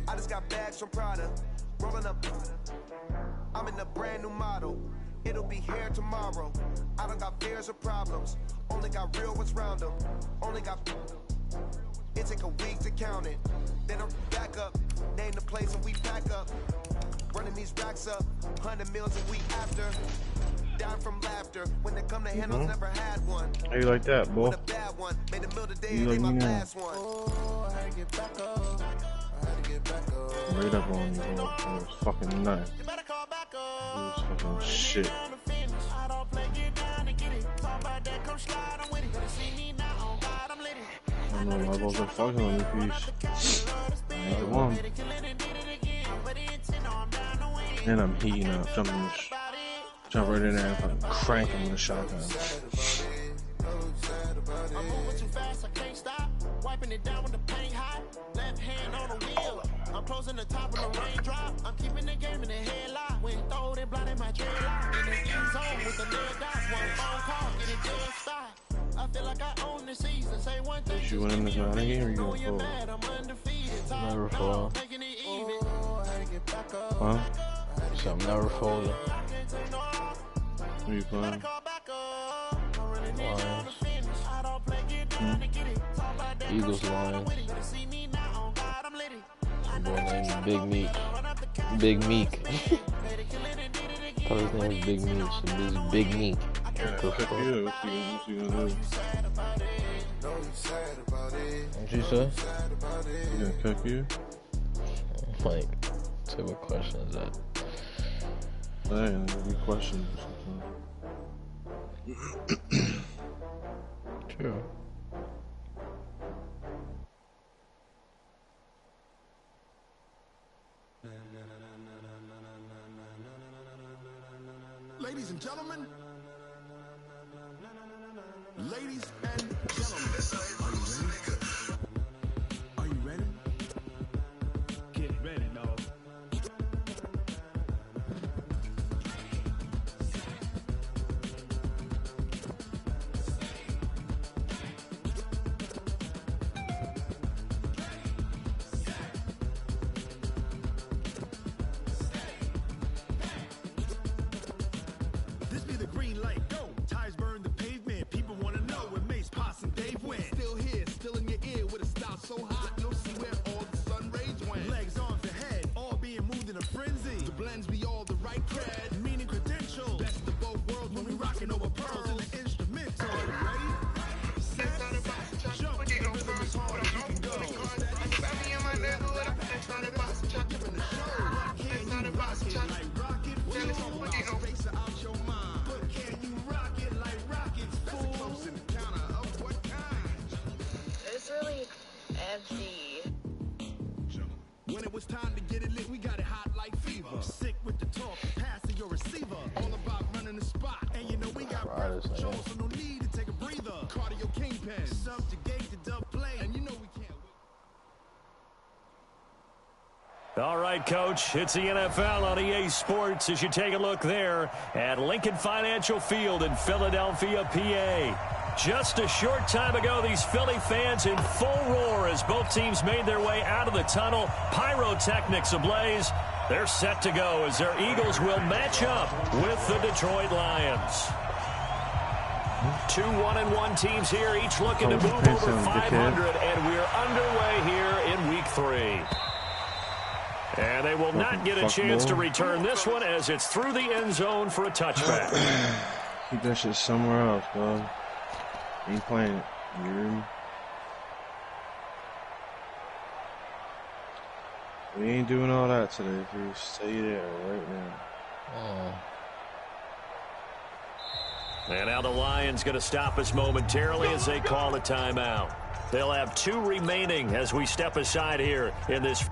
I just got bags from Prada, rolling up. I'm in a brand new model. It'll be here tomorrow. I don't got fears or problems. Only got real ones round them. Only got. It take a week to count it. Then I'm back up. Name the place and we pack up. Running these racks up. 100 meals a week after. Down from laughter. When it come to handles, never had one. How you like that, boy? A bad one. Made a meal today and my last one. Oh, I had to get back up. I had to get back up. Right up on you, bro. It was fucking nuts. It was fucking shit. I don't know why I wasn't fucking on this piece. Neither one. And I'm heating up, jump right in there and fucking crank him with a shotgun. I'm moving too fast, I can't stop. Wiping it down with the paint hot. Left hand on the wheel. I'm closing the top of the raindrop. I'm keeping the game in the headlock. When throwed and blinded my dreadlock. In the end zone with the leg dot. One phone call, get it dead stop. I feel like I own the season. Say one thing. You winning this Madden game or you gonna fold? Never fold. Huh? So I'm never folding. Who you playing? Lions. Eagles, Lions. Some boy named Big Meek. Big Meek. Thought his name was Big Meek. So this is Big Meek. Yeah, fuck you. What you gonna do? What you say? You gonna cook you? Like, say what question is that? Dang, that's a good question. True. Ladies and gentlemen. Ladies and gentlemen. Are you ready? Get ready, dog. This be the green light, go. Ties burn the pavement. People wanna know where Mace, Posse, and Dave went. Still here, still in your ear with a style so hot, you'll see where all the sun rays went. Legs, arms, and head, all being moved in a frenzy. The blends be all the right cred, meaning credentials. Best of both worlds when we rockin' over pearls in the instrumental. Are you ready? Jump, the rhythm is hard as you can go. It's really empty. When it was time to get it lit, we got it hot like fever. Sick with the talk, passing your receiver. All about running the spot. And you know we got breath control, so no need to take a breather. Cardio kingpin, subjugate the dub play. And you know we can't wait. All right, Coach, it's the NFL on EA Sports as you take a look there at Lincoln Financial Field in Philadelphia, PA. Just a short time ago, these Philly fans in full roar as both teams made their way out of the tunnel. Pyrotechnics ablaze. They're set to go as their Eagles will match up with the Detroit Lions. Two 1-1 teams here, each looking to move over 500, and we're underway here in Week 3. And they will not get a chance to return this one as it's through the end zone for a touchback. Keep that shit somewhere else, dog. Ain't playing it. You hear me? We ain't doing all that today, please. Stay there right now. And now the Lions going to stop us momentarily as they call a timeout. They'll have 2 remaining as we step aside here in this.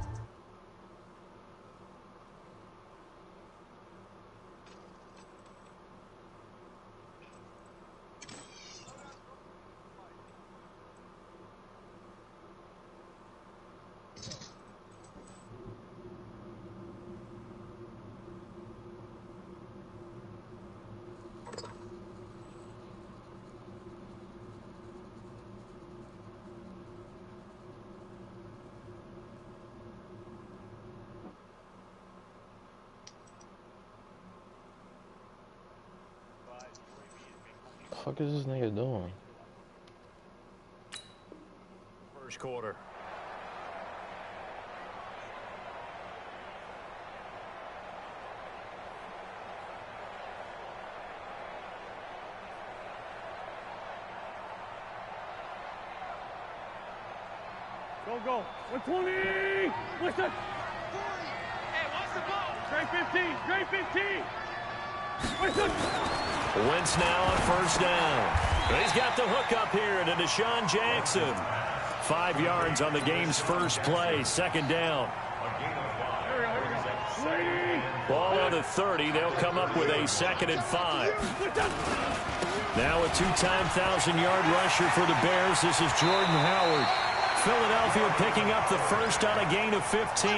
fuck is this nigga doing? First quarter. Go. 120. Listen. Hey, watch the ball. Straight 15. Straight 15. Listen. Wentz now on first down. He's got the hook up here to Deshaun Jackson. 5 yards on the game's first play. Second down. Ball on the 30. They'll come up with a 2nd and 5. Now a 2-time 1,000-yard rusher for the Bears. This is Jordan Howard. Philadelphia picking up the first on a gain of 15.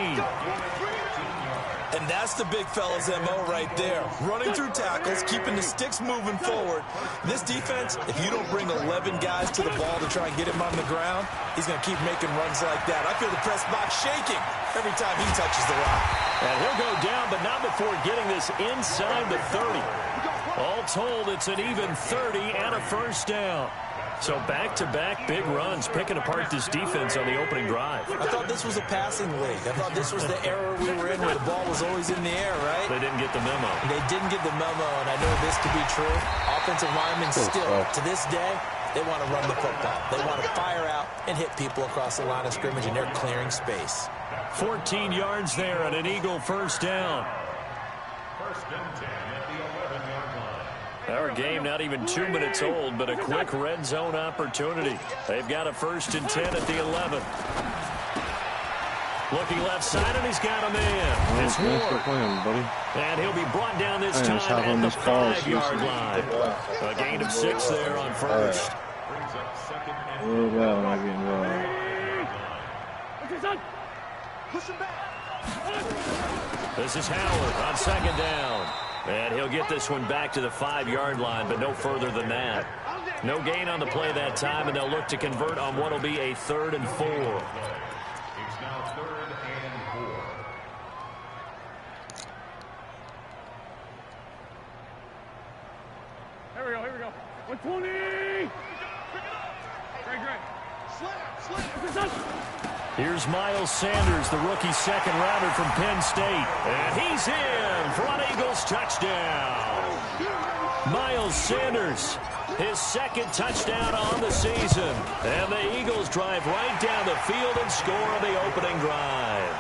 And that's the big fella's MO right there. Running through tackles, keeping the sticks moving forward. This defense, if you don't bring 11 guys to the ball to try and get him on the ground, he's going to keep making runs like that. I feel the press box shaking every time he touches the rock. And he'll go down, but not before getting this inside the 30. All told, it's an even 30 and a first down. So back-to-back big runs, picking apart this defense on the opening drive. I thought this was a passing league. I thought this was the era we were in where the ball was always in the air, right? They didn't get the memo. They didn't get the memo, and I know this to be true. Offensive linemen still, to this day, they want to run the football. They want to fire out and hit people across the line of scrimmage, and they're clearing space. 14 yards there and an Eagle first down. First and 10 at the 11-yard line. Our game not even 2 minutes old, but a quick red zone opportunity. They've got a 1st and 10 at the 11. Looking left side, and he's got a man. It's Ward. And he'll be brought down this time at the 5-yard line. A gain of 6 there on first. This is Howard on 2nd down. And he'll get this one back to the 5-yard line, but no further than that. No gain on the play that time, and they'll look to convert on what will be a 3rd and 4. It's now 3rd and 4. Here we go. 120. Great. Slam. Here's Miles Sanders, the rookie 2nd-rounder from Penn State. And he's in for an Eagles touchdown. Miles Sanders, his 2nd touchdown on the season. And the Eagles drive right down the field and score on the opening drive.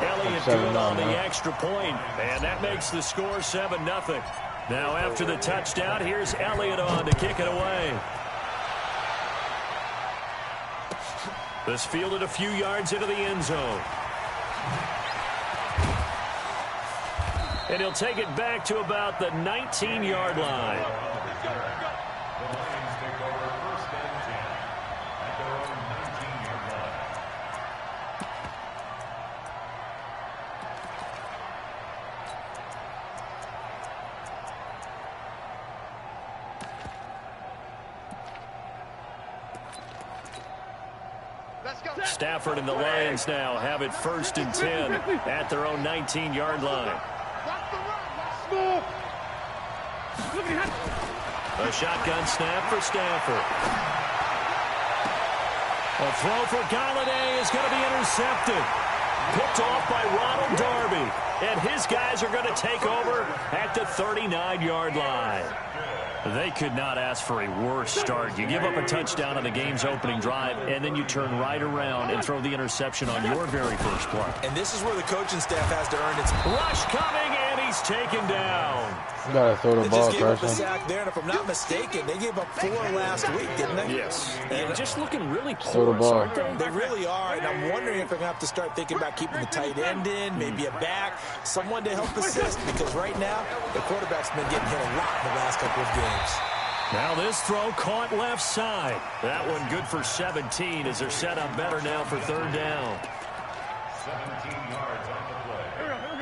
Elliott good on the extra point, and that makes the score 7-0. Now after the touchdown, here's Elliott on to kick it away. This fielded a few yards into the end zone. And he'll take it back to about the 19-yard line. The Lions take over 1st and 10 at their own 19-yard line. Stafford and the Lions now have it 1st and 10 at their own 19-yard line. A shotgun snap for Stafford. A throw for Galladay is going to be intercepted. Picked off by Ronald Darby. And his guys are going to take over at the 39-yard line. They could not ask for a worse start. You give up a touchdown on the game's opening drive, and then you turn right around and throw the interception on your very first play. And this is where the coaching staff has to earn its... Rush coming, and he's taken down. You gotta throw the ball, They just gave up a sack there, and if I'm not mistaken, they gave up 4 last week, didn't they? Yes. And just looking really throw the porous, ball. aren't they? They really are, and I'm wondering if they're going to have to start thinking about keeping the tight end in, maybe a back, someone to help assist, because right now, the quarterback's been getting hit a lot in the last couple of games. Now this throw caught left side. That one good for 17 as they're set up better now for 3rd down. 17 yards on the play.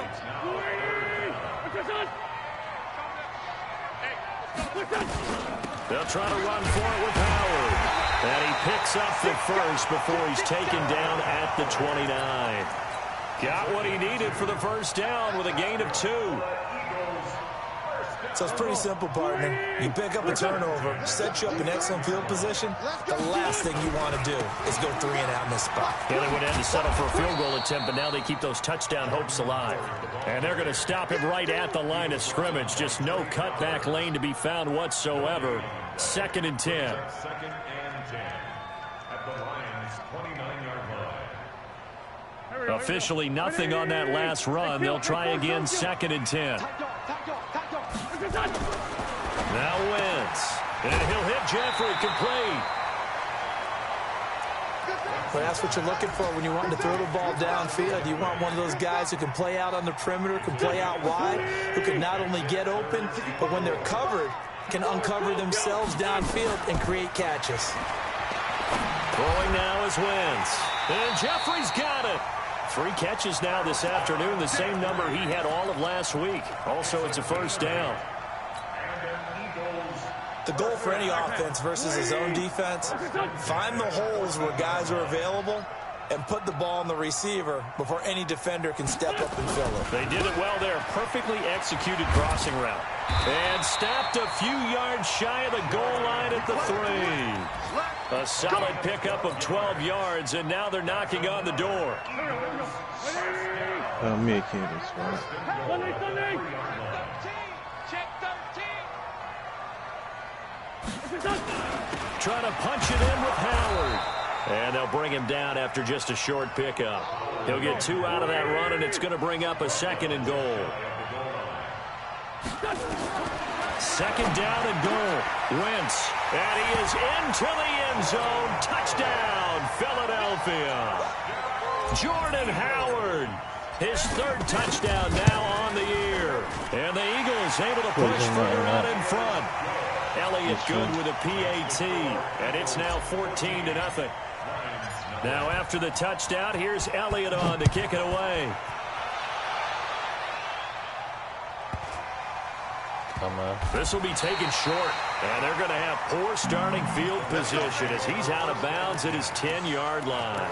It's now 3rd down. They'll try to run for it with Howard. And he picks up the first before he's taken down at the 29. Got what he needed for the 1st down with a gain of 2. So it's pretty simple, partner. You pick up a turnover, set you up in excellent field position. The last thing you want to do is go 3 and out in this spot. Yeah, they would have to settle for a field goal attempt, but now they keep those touchdown hopes alive. And they're going to stop him right at the line of scrimmage. Just no cutback lane to be found whatsoever. 2nd and 10. 2nd and 10 at the Lions' 29-yard line. Officially nothing on that last run. They'll try again, 2nd and 10. Now Wentz. And he'll hit Jeffrey complete. Well, that's what you're looking for when you want to throw the ball downfield. You want one of those guys who can play out on the perimeter, can play out wide, who can not only get open, but when they're covered, can uncover themselves downfield and create catches. Throwing now is Wentz. And Jeffrey's got it. 3 catches now this afternoon, the same number he had all of last week. Also, it's a first down. The goal for any offense versus his own defense, find the holes where guys are available and put the ball on the receiver before any defender can step up and fill it. They did it well there. Perfectly executed crossing route. And stopped a few yards shy of the goal line at the 3. A solid pickup of 12 yards, and now they're knocking on the door. Mid-Kansas, right? Trying to punch it in with Howard. And they'll bring him down after just a short pickup. He'll get 2 out of that run, and it's going to bring up a 2nd and goal. 2nd down and goal. Wentz. And he is into the end zone. Touchdown, Philadelphia. Jordan Howard. His 3rd touchdown now on the year. And the Eagles able to push further out in front. Elliott good with a PAT. And it's now 14-0. Now after the touchdown, here's Elliott on to kick it away. This will be taken short, and they're going to have poor starting field position as he's out of bounds at his 10-yard line.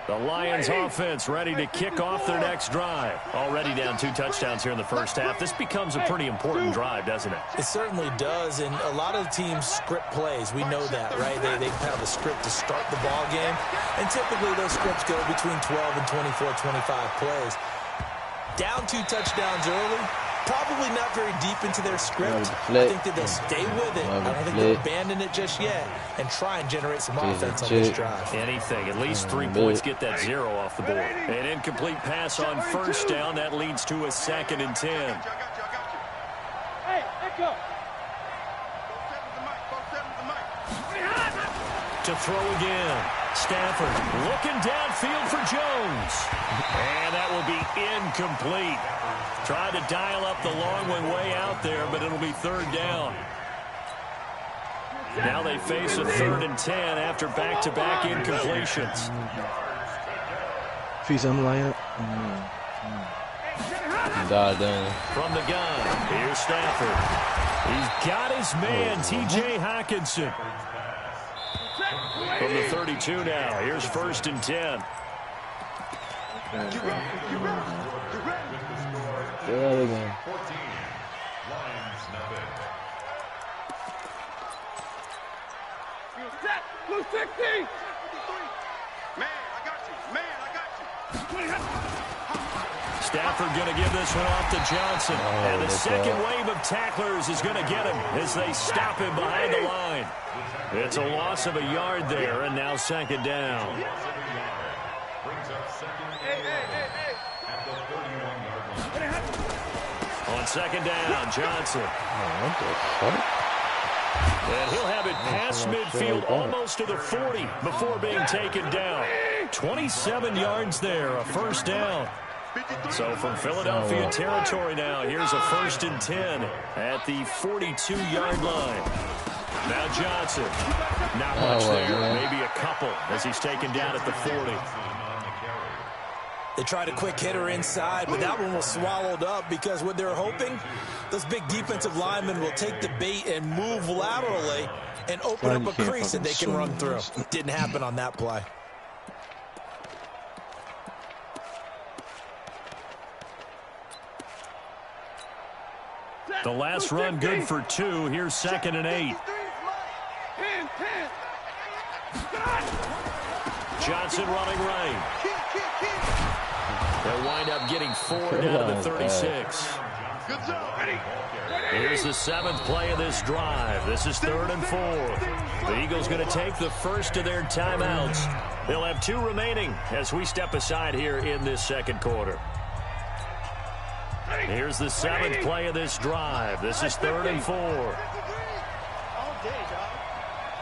The Lions offense ready to kick off their next drive. Already down 2 touchdowns here in the first half. This becomes a pretty important drive, doesn't it? It certainly does, and a lot of teams script plays. We know that, right? They have a script to start the ball game, and typically those scripts go between 12 and 24, 25 plays. Down 2 touchdowns early, probably not very deep into their script. I think that they'll stay with it. I don't think they'll abandon it just yet and try and generate some offense on this drive. Anything. At least 3 points get that 0 off the board. An incomplete pass on first down. That leads to a 2nd and 10. Hey, let go. To throw again. Stafford looking downfield for Jones. And that will be incomplete. Tried to dial up the long one way out there, but it'll be 3rd down. Now they face a 3rd and 10 after back-to-back incompletions. From the gun, here's Stafford. He's got his man, T.J. Hockenson. From the 32 now, here's 1st and 10. Again. 14. Lions nothing. Blue 60. Man, I got you. Stafford going to give this one off to Johnson. And the second wave of tacklers is going to get him as they stop him behind the line. It's a loss of a yard there, and now 2nd down. Brings up 2nd at the 31-yard line. On 2nd down, Johnson. And he'll have it past midfield, almost to the 40 before being taken down. 27 yards there, a 1st down. So from Philadelphia territory now, here's a 1st and 10 at the 42-yard line. Now Johnson. Not much there, maybe a couple as he's taken down at the 40. They tried a quick hitter inside, but that one was swallowed up because what they're hoping, those big defensive linemen will take the bait and move laterally and open up a crease that they can run through. Didn't happen on that play. The last run good for 2. Here's 2nd and 8. Johnson running right. They'll wind up getting 4 down to the 36. Here's the 7th play of this drive. This is 3rd and 4. The Eagles going to take the first of their timeouts. They'll have 2 remaining as we step aside here in this 2nd quarter. Here's the 7th play of this drive. This is 3rd and 4.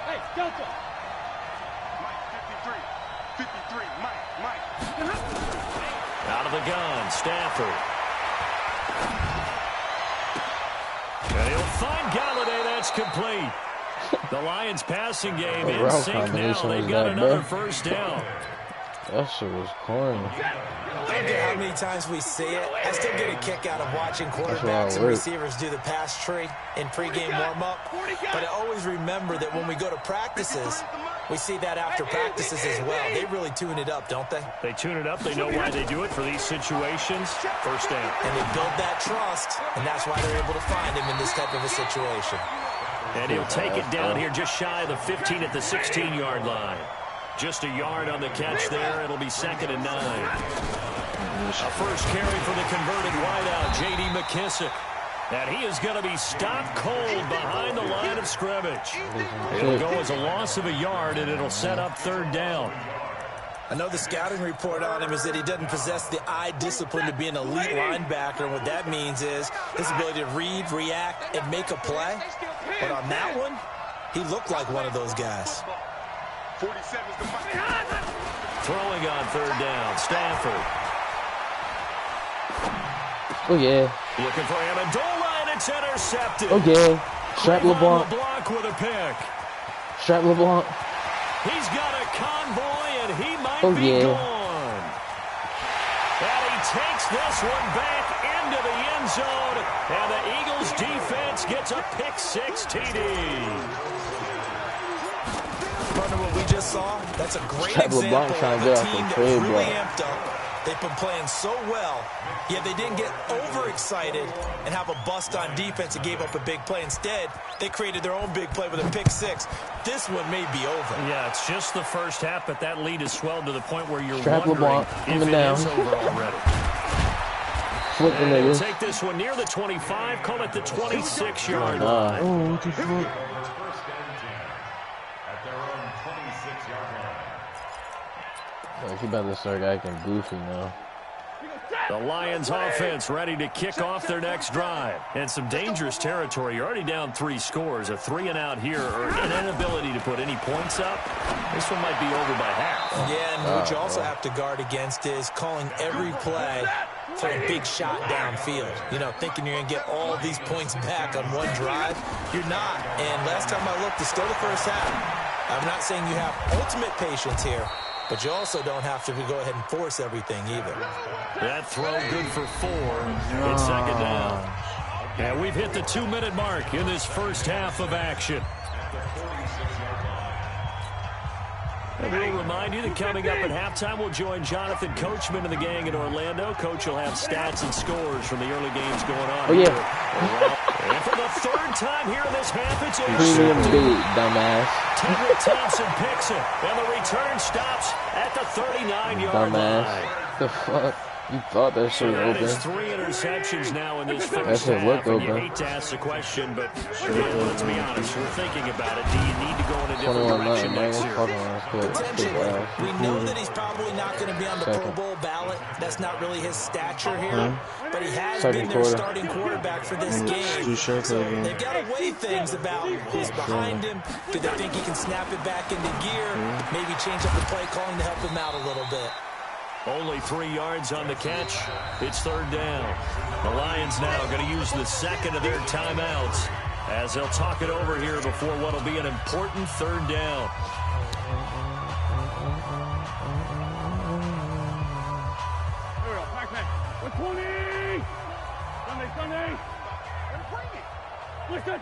Hey, Delta. Mike, 53, Mike. Out of the gun, Stafford. And he'll find Galladay. That's complete. The Lions passing game in sync now. They've got another first down. That shit was corny. I don't care how many times we see it. I still get a kick out of watching quarterbacks and receivers do the pass tree in pregame warm-up. But I always remember that when we go to practices, we see that after practices as well. They really tune it up, don't they? They tune it up. They know why they do it for these situations. First down. And they build that trust, and that's why they're able to find him in this type of a situation. And he'll take it down here just shy of the 15 at the 16-yard line. Just a yard on the catch there. It'll be 2nd and 9. A first carry for the converted wideout, J.D. McKissick. And he is going to be stopped cold behind the line of scrimmage. It'll go as a loss of a yard, and it'll set up 3rd down. I know the scouting report on him is that he doesn't possess the eye discipline to be an elite linebacker. And what that means is his ability to read, react, and make a play. But on that one, he looked like one of those guys. 47's the Mike. Throwing on 3rd down, Stafford. Oh, yeah. Looking for Amendola, and it's intercepted. Oh, yeah. Strap LeBlanc. LeBlanc with a pick. Strap LeBlanc. He's got a convoy, and he might be yeah. gone. And he takes this one back into the end zone, and the Eagles defense gets a pick-6 TD. Partner, what we just saw, that's a great Strap example LeBlanc trying of to a get off team the that trade really block. amped up. They've been playing so well, yet they didn't get overexcited and have a bust on defense and gave up a big play. Instead, they created their own big play with a pick-6. This one may be over. Yeah, it's just the first half, but that lead has swelled to the point where you're Strap wondering LeBlanc if it down. is over already. Flip the And he'll niggas. take this one near the 25, call it the 26-yard line. Oh, what the fuck? First and 10 at their own 26-yard line. Like, he about to start acting goofy now. The Lions offense ready to kick off their next drive. And some dangerous territory. You're already down 3 scores. A 3-and-out here, or an inability to put any points up. This one might be over by half. Yeah, and what you also have to guard against is calling every play for a big shot downfield. You know, thinking you're going to get all these points back on one drive. You're not. And last time I looked, it's still the first half. I'm not saying you have ultimate patience here, but you also don't have to go ahead and force everything either. That throw good for 4. It's 2nd down. And we've hit the 2-minute mark in this first half of action. And we'll remind you that coming up at halftime, we'll join Jonathan Coachman and the gang in Orlando. Coach will have stats and scores from the early games going on. Oh, yeah. And for the 3rd time here in this half, it's Premium intercepted. beat, dumbass. Tedrick Thompson picks it, and the return stops at the 39-yard Dumbass. line. The fuck? You thought that shit was That is open. 3 interceptions now in this That first shit half, looked and you open. hate to ask the question, but again, let's be honest, we're thinking about it. Do you need to go in a different 21 direction nothing, man. next What's year? fucking on this Potentially. We know that he's probably not going to be on the Pro Second. Bowl ballot. That's not really his stature here. But he has Second been their quarter. starting quarterback for this game. Too sharp for the game. They've got to weigh things about who's behind him. Do they think he can snap it back into gear? Maybe change up the play calling to help him out a little bit. Only 3 yards on the catch. It's 3rd down. The Lions now going to use the 2nd of their timeouts as they'll talk it over here before what will be an important 3rd down. 20! Sunday! Listen!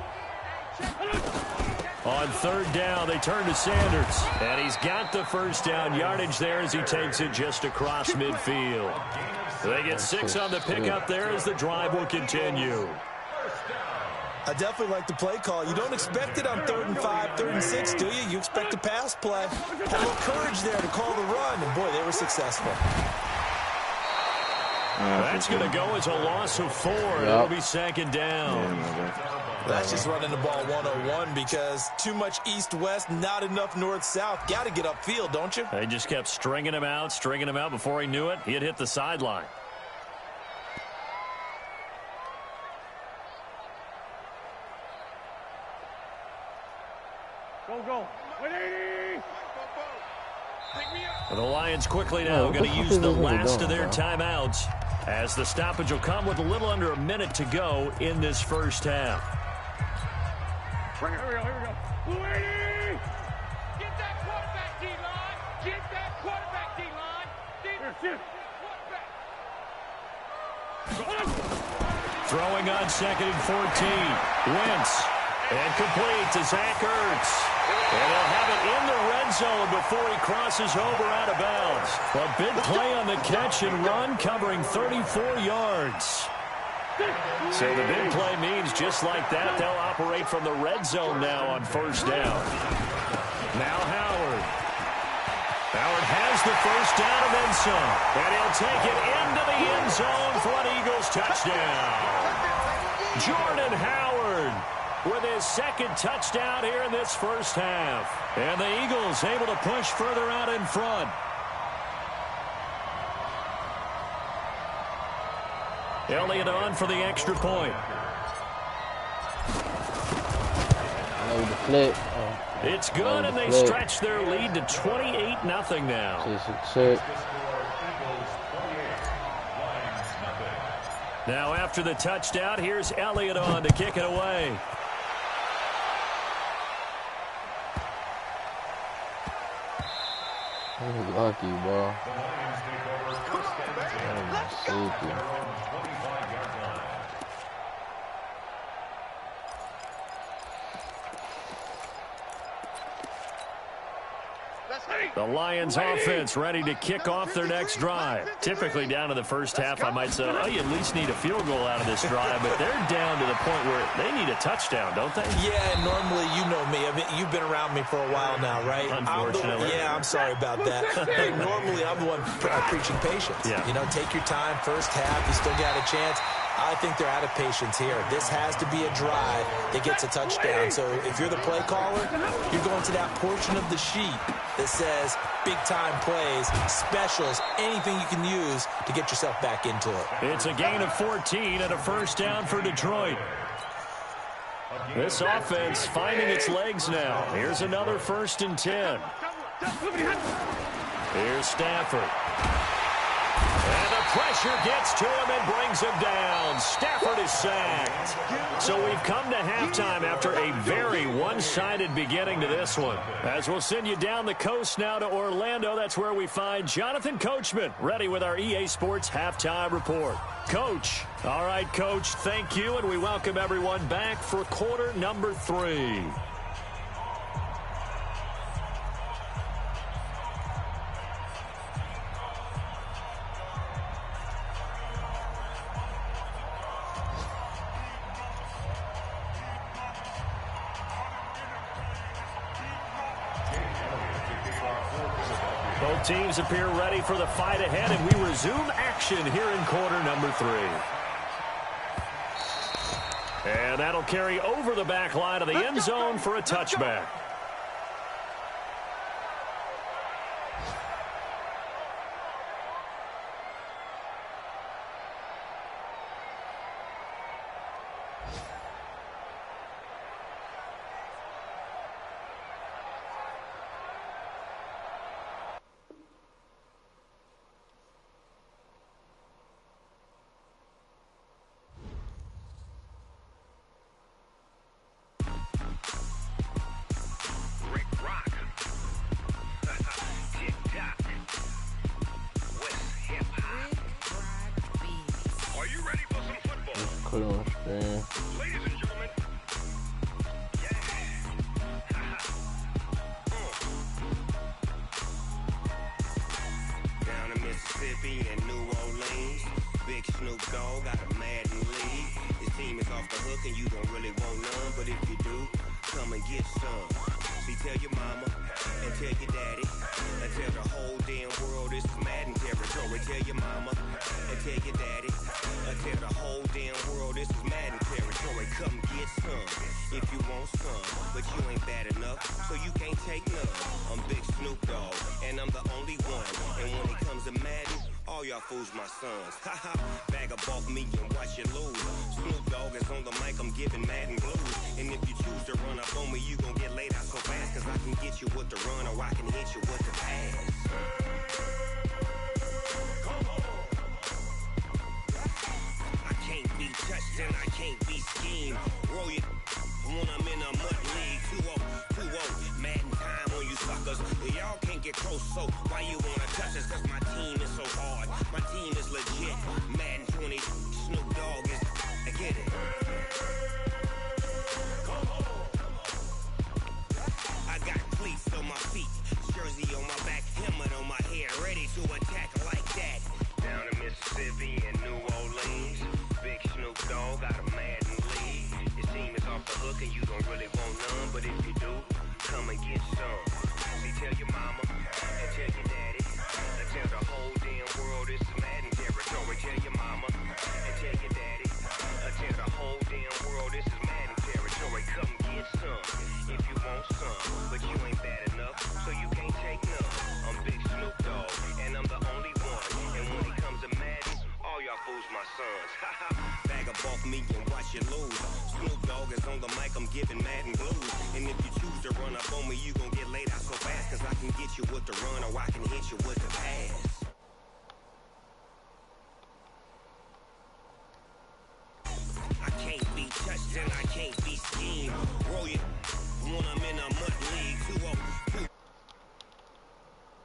On third down, they turn to Sanders. And he's got the first down yardage there as he takes it just across midfield. They get 6 on the pickup there as the drive will continue. I definitely like the play call. You don't expect it on 3rd and 5, 3rd and 6, do you? You expect a pass play. Had a little courage there to call the run, and boy, they were successful. That's going to go as a loss of 4. Yep. It'll be 2nd down. That's just running the ball 101 because too much east-west, not enough north-south. Got to get upfield, don't you? They just kept stringing him out. Before he knew it, he had hit the sideline. Go. 180! The Lions quickly now going to use the last of their timeouts as the stoppage will come with a little under a minute to go in this first half. Here we go. 180! Get that quarterback, D-line! Get that quarterback, D-line! Here. Throwing on 2nd and 14. Wentz. And complete to Zach Ertz. And he'll have it in the red zone before he crosses over out of bounds. A big play on the catch and run, covering 34 yards. So the big play means just like that, they'll operate from the red zone now on first down. Now Howard. Howard has the first down and then some. And he'll take it into the end zone for an Eagles touchdown. Jordan Howard with his 2nd touchdown here in this first half. And the Eagles able to push further out in front. Elliott on for the extra point. It's good, and they stretch their lead to 28-0 now. Now after the touchdown, here's Elliott on to kick it away. Lucky, bro. The Lions offense ready to kick off their next drive. Typically down to the first half, I might say, oh, you at least need a field goal out of this drive, but they're down to the point where they need a touchdown, don't they? Yeah, normally, you know me. I mean, you've been around me for a while now, right? Unfortunately. I'm sorry about that. But normally, I'm the one preaching patience. Yeah. You know, take your time, first half, you still got a chance. I think they're out of patience here. This has to be a drive that gets a touchdown. So if you're the play caller, you're going to that portion of the sheet that says big-time plays, specials, anything you can use to get yourself back into it. It's a gain of 14 and a first down for Detroit. This offense finding its legs now. Here's another 1st and 10. Here's Stafford. And the pressure gets to him and brings him down. Stafford is sacked. So we've come to halftime after a very one-sided beginning to this one. As we'll send you down the coast now to Orlando, that's where we find Jonathan Coachman ready with our EA Sports Halftime Report. Coach. All right, Coach, thank you, and we welcome everyone back for quarter number 3. Both teams appear ready for the fight ahead, and we resume action here in quarter number 3. And that'll carry over the back line of the end zone for a touchback. Ladies and gentlemen. Down in Mississippi and New Orleans, Big Snoop Dogg got a Madden league. His team is off the hook and you don't really want none, but if you do, come and get some. See, tell your mama and tell your daddy and tell the whole damn world this is Madden territory. Tell your mama and tell your daddy and tell the whole damn world this is Madden territory. Come get some if you want some, but you ain't bad enough, so you can't take none. I'm Big Snoop Dogg and I'm the only one. And when it comes to Madden, all y'all fools my sons. Haha, bag up off me and watch you lose. Snoop Dogg is on the mic, I'm giving Madden blues. And if you choose to run up on me, you gon' get laid out so fast. Cause I can get you with the run or I can hit you with the pass. I can't be touched and I can't be schemed. Roll it when I'm in a mud league. 2-0, Madden time on you suckers. Y'all can't get close, so why you wanna touch us? Cause my team is so hard, my team is legit. Madden 20, Snoop Dogg is, I get it. I got cleats on my feet, jersey on my back, helmet on my head, ready to attack like that. Down in Mississippi and New Orleans, Big Snoop Dogg got a Madden league. His team is off the hook and you don't really want none, but if you do, come and get some. See, tell your mama and tell your daddy and tell the whole damn world this is Madden territory. Tell your mama and tell your daddy and tell the whole damn world this is Madden territory. Come get some if you want some, but you ain't bad enough, so you can't take none. I'm Big Snoop Dogg and I'm the only one. And when it comes to Madden, all y'all fools my sons. Haha, bag up off me and watch you lose. Snoop Dogg is on the mic, I'm giving Madden blues. And if you choose to run up on me, you gon' get laid out so fast. Cause I can get you with the run or I can hit you with the pass. I can't be touched and I can't be schemed. Roll it when I'm in a mud league. 2-0.